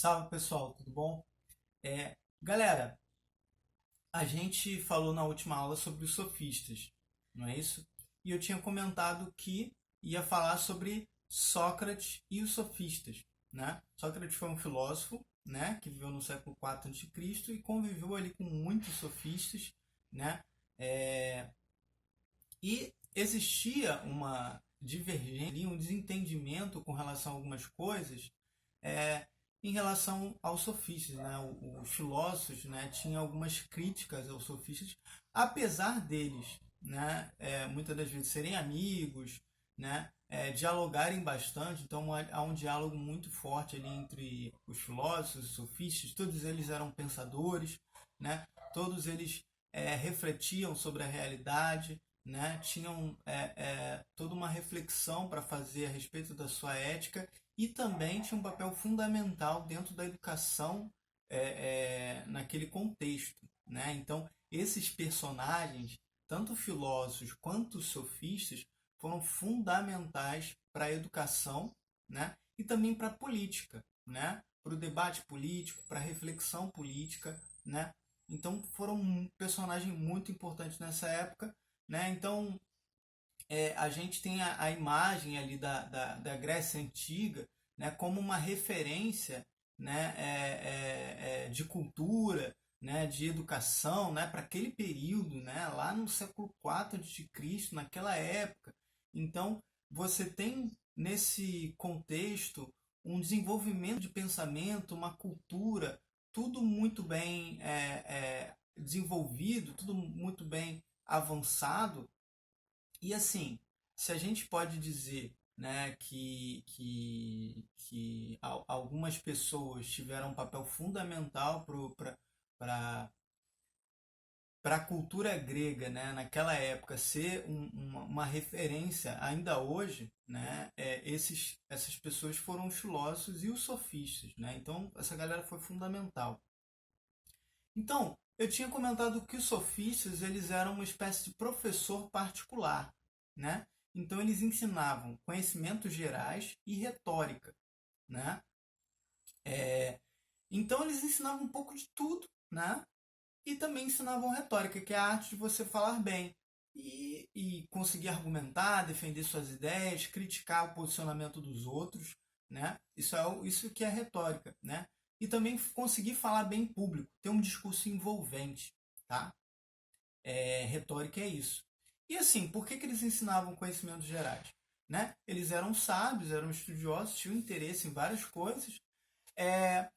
Salve pessoal, tudo bom? Galera, a gente falou na última aula sobre os sofistas, não é isso? E eu tinha comentado que ia falar sobre Sócrates e os sofistas, né? Sócrates foi um filósofo, né, que viveu no século IV a.C. e conviveu ali com muitos sofistas, né? É, E existia uma divergência, um desentendimento com relação a algumas coisas é, em relação aos sofistas, né? Os filósofos, né, tinham algumas críticas aos sofistas, apesar deles, né, muitas das vezes serem amigos, né, dialogarem bastante. Então há um diálogo muito forte ali entre os filósofos, os sofistas. Todos eles eram pensadores, né? Todos eles refletiam sobre a realidade, né? Tinham toda uma reflexão para fazer a respeito da sua ética e também tinha um papel fundamental dentro da educação naquele contexto, né? Então, esses personagens, tanto filósofos quanto sofistas, foram fundamentais para a educação, né? E também para a política, né? Para o debate político, para a reflexão política, né? Então, foram um personagem muito importante nessa época, né? Então, a gente tem a imagem ali da Grécia Antiga, né, como uma referência, né, de cultura, né, de educação, né, para aquele período, né, lá no século IV a.C., naquela época. Então, você tem nesse contexto um desenvolvimento de pensamento, uma cultura, tudo muito bem desenvolvido, tudo muito bem avançado, e assim, se a gente pode dizer, né, que algumas pessoas tiveram um papel fundamental para a cultura grega, né, naquela época, ser uma referência ainda hoje, né, essas pessoas foram os filósofos e os sofistas. Né, então, essa galera foi fundamental. Então, eu tinha comentado que os sofistas eles eram uma espécie de professor particular, né? Então eles ensinavam conhecimentos gerais e retórica, né? Então eles ensinavam um pouco de tudo, né? E também ensinavam retórica, que é a arte de você falar bem e conseguir argumentar, defender suas ideias, criticar o posicionamento dos outros, né? Isso que é retórica, né? E também conseguir falar bem em público, ter um discurso envolvente, tá? Retórica é isso. E assim, por que eles ensinavam conhecimentos gerais? Né? Eles eram sábios, eram estudiosos, tinham interesse em várias coisas, é,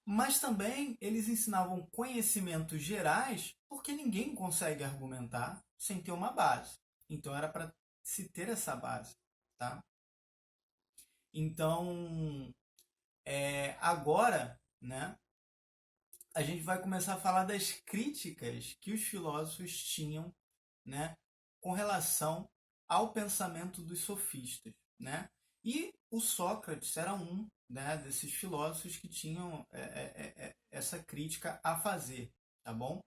mas também eles ensinavam conhecimentos gerais porque ninguém consegue argumentar sem ter uma base. Então era para se ter essa base. Tá? Então, agora, né, a gente vai começar a falar das críticas que os filósofos tinham, né, com relação ao pensamento dos sofistas. Né? E o Sócrates era um, né, desses filósofos que tinham essa crítica a fazer. Tá bom?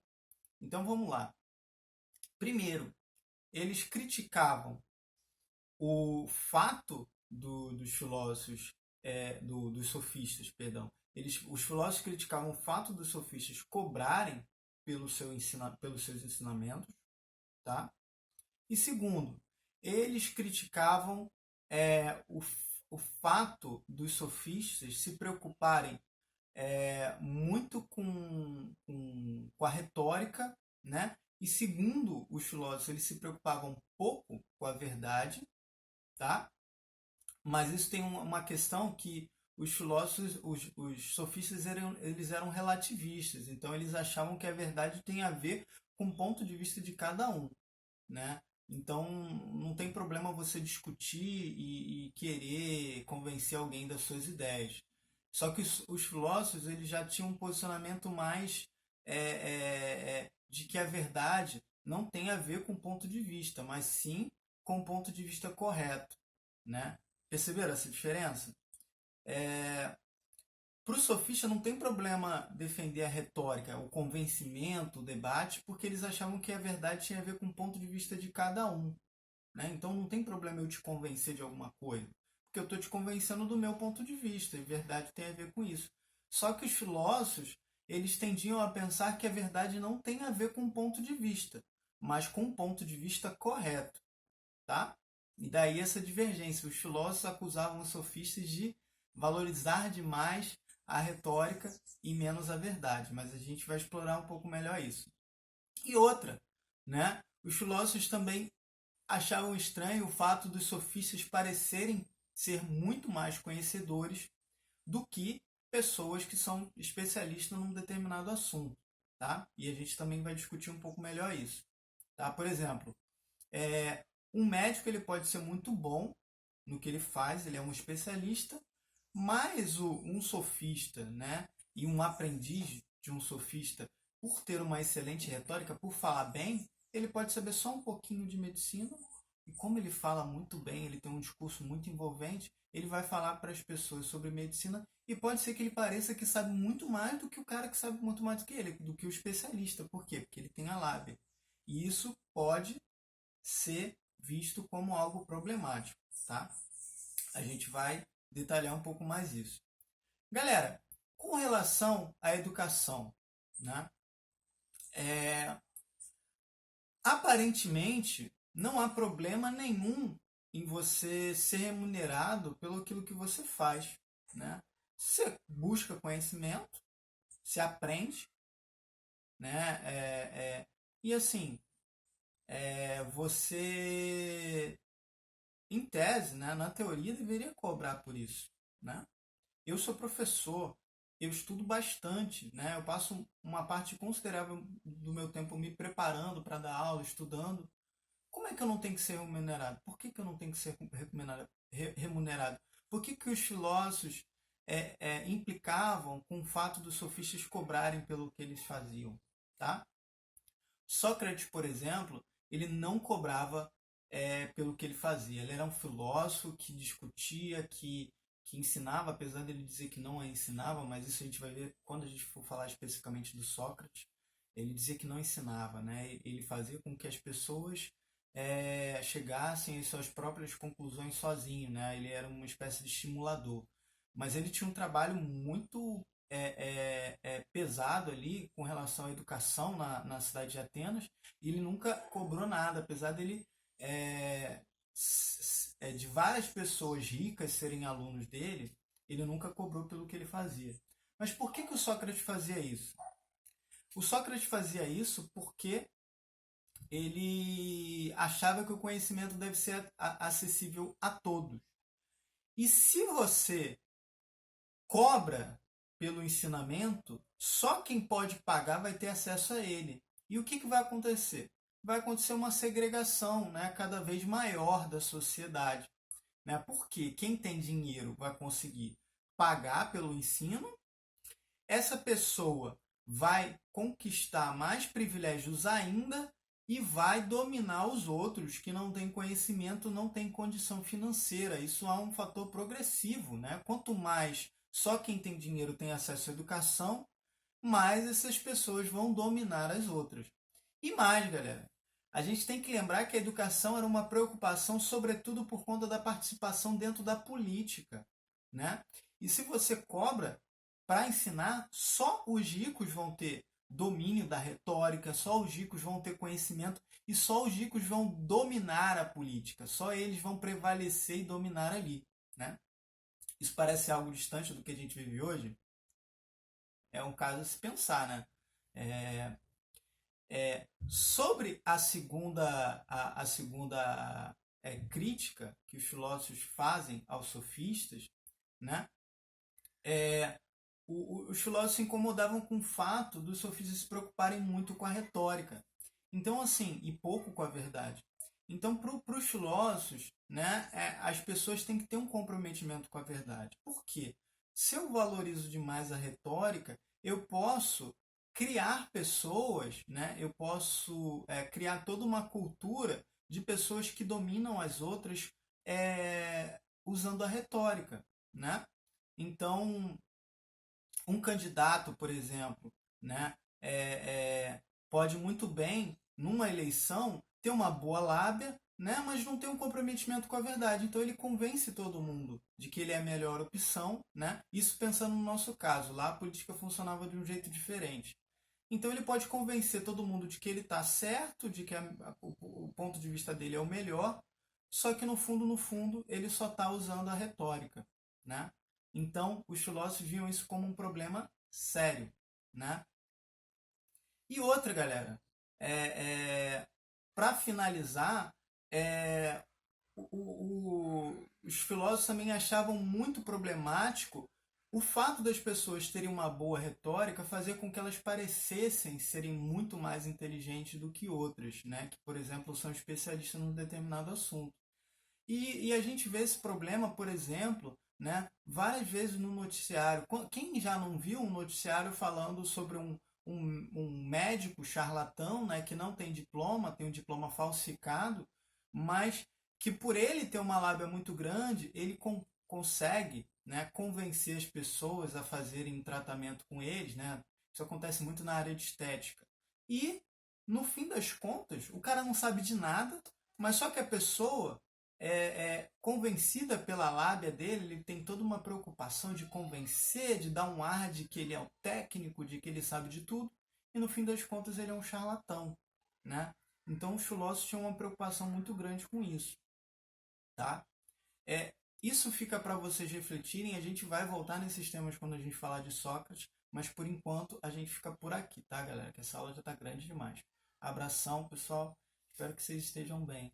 Então vamos lá. Primeiro, eles criticavam o fato dos filósofos, dos sofistas, perdão. Os filósofos criticavam o fato dos sofistas cobrarem pelos seus ensinamentos, tá? E segundo, eles criticavam o fato dos sofistas se preocuparem muito com a retórica, né? E segundo os filósofos, eles se preocupavam pouco com a verdade, tá? Mas isso tem uma questão que os filósofos, os sofistas eles eram relativistas, então eles achavam que a verdade tem a ver com o ponto de vista de cada um, né? Então não tem problema você discutir e querer convencer alguém das suas ideias. Só que os filósofos eles já tinham um posicionamento mais de que a verdade não tem a ver com o ponto de vista, mas sim com o ponto de vista correto, né? Perceberam essa diferença? Para o sofista não tem problema defender a retórica, o convencimento, o debate, porque eles achavam que a verdade tinha a ver com o ponto de vista de cada um. Né? Então não tem problema eu te convencer de alguma coisa, porque eu estou te convencendo do meu ponto de vista, e verdade tem a ver com isso. Só que os filósofos, eles tendiam a pensar que a verdade não tem a ver com um ponto de vista, mas com um ponto de vista correto, tá? E daí essa divergência. Os filósofos acusavam os sofistas de valorizar demais a retórica e menos a verdade, mas a gente vai explorar um pouco melhor isso. E outra, né? Os filósofos também achavam estranho o fato dos sofistas parecerem ser muito mais conhecedores do que pessoas que são especialistas num determinado assunto, tá? E a gente também vai discutir um pouco melhor isso, tá? Por exemplo, um médico ele pode ser muito bom no que ele faz, ele é um especialista, mas um sofista, né, e um aprendiz de um sofista, por ter uma excelente retórica, por falar bem, ele pode saber só um pouquinho de medicina, e como ele fala muito bem, ele tem um discurso muito envolvente, ele vai falar para as pessoas sobre medicina e pode ser que ele pareça que sabe muito mais do que o cara que sabe muito mais do que ele, do que o especialista. Por quê? Porque ele tem a lábia. E isso pode ser visto como algo problemático, tá? A gente vai detalhar um pouco mais isso. Galera, com relação à educação, né? Aparentemente, não há problema nenhum em você ser remunerado pelo aquilo que você faz, né? Você busca conhecimento, se aprende, né? E assim, você, em tese, né, na teoria, deveria cobrar por isso, né? Eu sou professor, eu estudo bastante, né? Eu passo uma parte considerável do meu tempo me preparando para dar aula, estudando. Como é que eu não tenho que ser remunerado? Por que eu não tenho que ser remunerado? Por que os filósofos implicavam com o fato dos sofistas cobrarem pelo que eles faziam? Tá? Sócrates, por exemplo, ele não cobrava pelo que ele fazia. Ele era um filósofo que discutia, que ensinava, apesar dele dizer que não ensinava, mas isso a gente vai ver quando a gente for falar especificamente do Sócrates. Ele dizia que não ensinava, né? Ele fazia com que as pessoas chegassem às suas próprias conclusões sozinho, né? Ele era uma espécie de estimulador. Mas ele tinha um trabalho muito pesado ali com relação à educação na cidade de Atenas, e ele nunca cobrou nada, apesar dele de várias pessoas ricas serem alunos dele, ele nunca cobrou pelo que ele fazia. Mas por que o Sócrates fazia isso? O Sócrates fazia isso porque ele achava que o conhecimento deve ser acessível a todos. E se você cobra pelo ensinamento, só quem pode pagar vai ter acesso a ele. E o que vai acontecer? Vai acontecer uma segregação, né, cada vez maior da sociedade. Né? Porque quem tem dinheiro vai conseguir pagar pelo ensino, essa pessoa vai conquistar mais privilégios ainda e vai dominar os outros que não têm conhecimento, não têm condição financeira. Isso é um fator progressivo, né? Quanto mais só quem tem dinheiro tem acesso à educação, mais essas pessoas vão dominar as outras. E mais, galera, a gente tem que lembrar que a educação era uma preocupação, sobretudo por conta da participação dentro da política, né? E se você cobra para ensinar, só os ricos vão ter domínio da retórica, só os ricos vão ter conhecimento e só os ricos vão dominar a política, só eles vão prevalecer e dominar ali, né? Isso parece algo distante do que a gente vive hoje? É um caso a se pensar, né? Sobre a segunda crítica que os filósofos fazem aos sofistas, né? Os filósofos se incomodavam com o fato dos sofistas se preocuparem muito com a retórica. Então, assim, e pouco com a verdade. Então, para os filósofos, né, as pessoas têm que ter um comprometimento com a verdade. Por quê? Se eu valorizo demais a retórica, eu posso criar pessoas, né, eu posso criar toda uma cultura de pessoas que dominam as outras usando a retórica. Né? Então, um candidato, por exemplo, né, pode muito bem, numa eleição, ter uma boa lábia, né? Mas não tem um comprometimento com a verdade. Então ele convence todo mundo de que ele é a melhor opção, né? Isso pensando no nosso caso. Lá a política funcionava de um jeito diferente. Então ele pode convencer todo mundo de que ele está certo, de que o ponto de vista dele é o melhor, só que no fundo, ele só está usando a retórica, né? Então os filósofos viam isso como um problema sério, né? E outra, galera, para finalizar, é, os filósofos também achavam muito problemático o fato das pessoas terem uma boa retórica fazer com que elas parecessem serem muito mais inteligentes do que outras, né? Que, por exemplo, são especialistas num determinado assunto. E a gente vê esse problema, por exemplo, né, várias vezes no noticiário. Quem já não viu um noticiário falando sobre um médico charlatão, né, que não tem um diploma falsificado, mas que por ele ter uma lábia muito grande, ele consegue, né, convencer as pessoas a fazerem tratamento com eles, né? Isso acontece muito na área de estética. E, no fim das contas, o cara não sabe de nada, mas só que a pessoa convencida pela lábia dele, ele tem toda uma preocupação de convencer, de dar um ar de que ele é o técnico, de que ele sabe de tudo, e no fim das contas ele é um charlatão, né? Então os filósofos tinham uma preocupação muito grande com isso, tá? Isso fica para vocês refletirem, a gente vai voltar nesses temas quando a gente falar de Sócrates, mas por enquanto a gente fica por aqui, tá, galera? Que essa aula já está grande demais. Abração, pessoal. Espero que vocês estejam bem.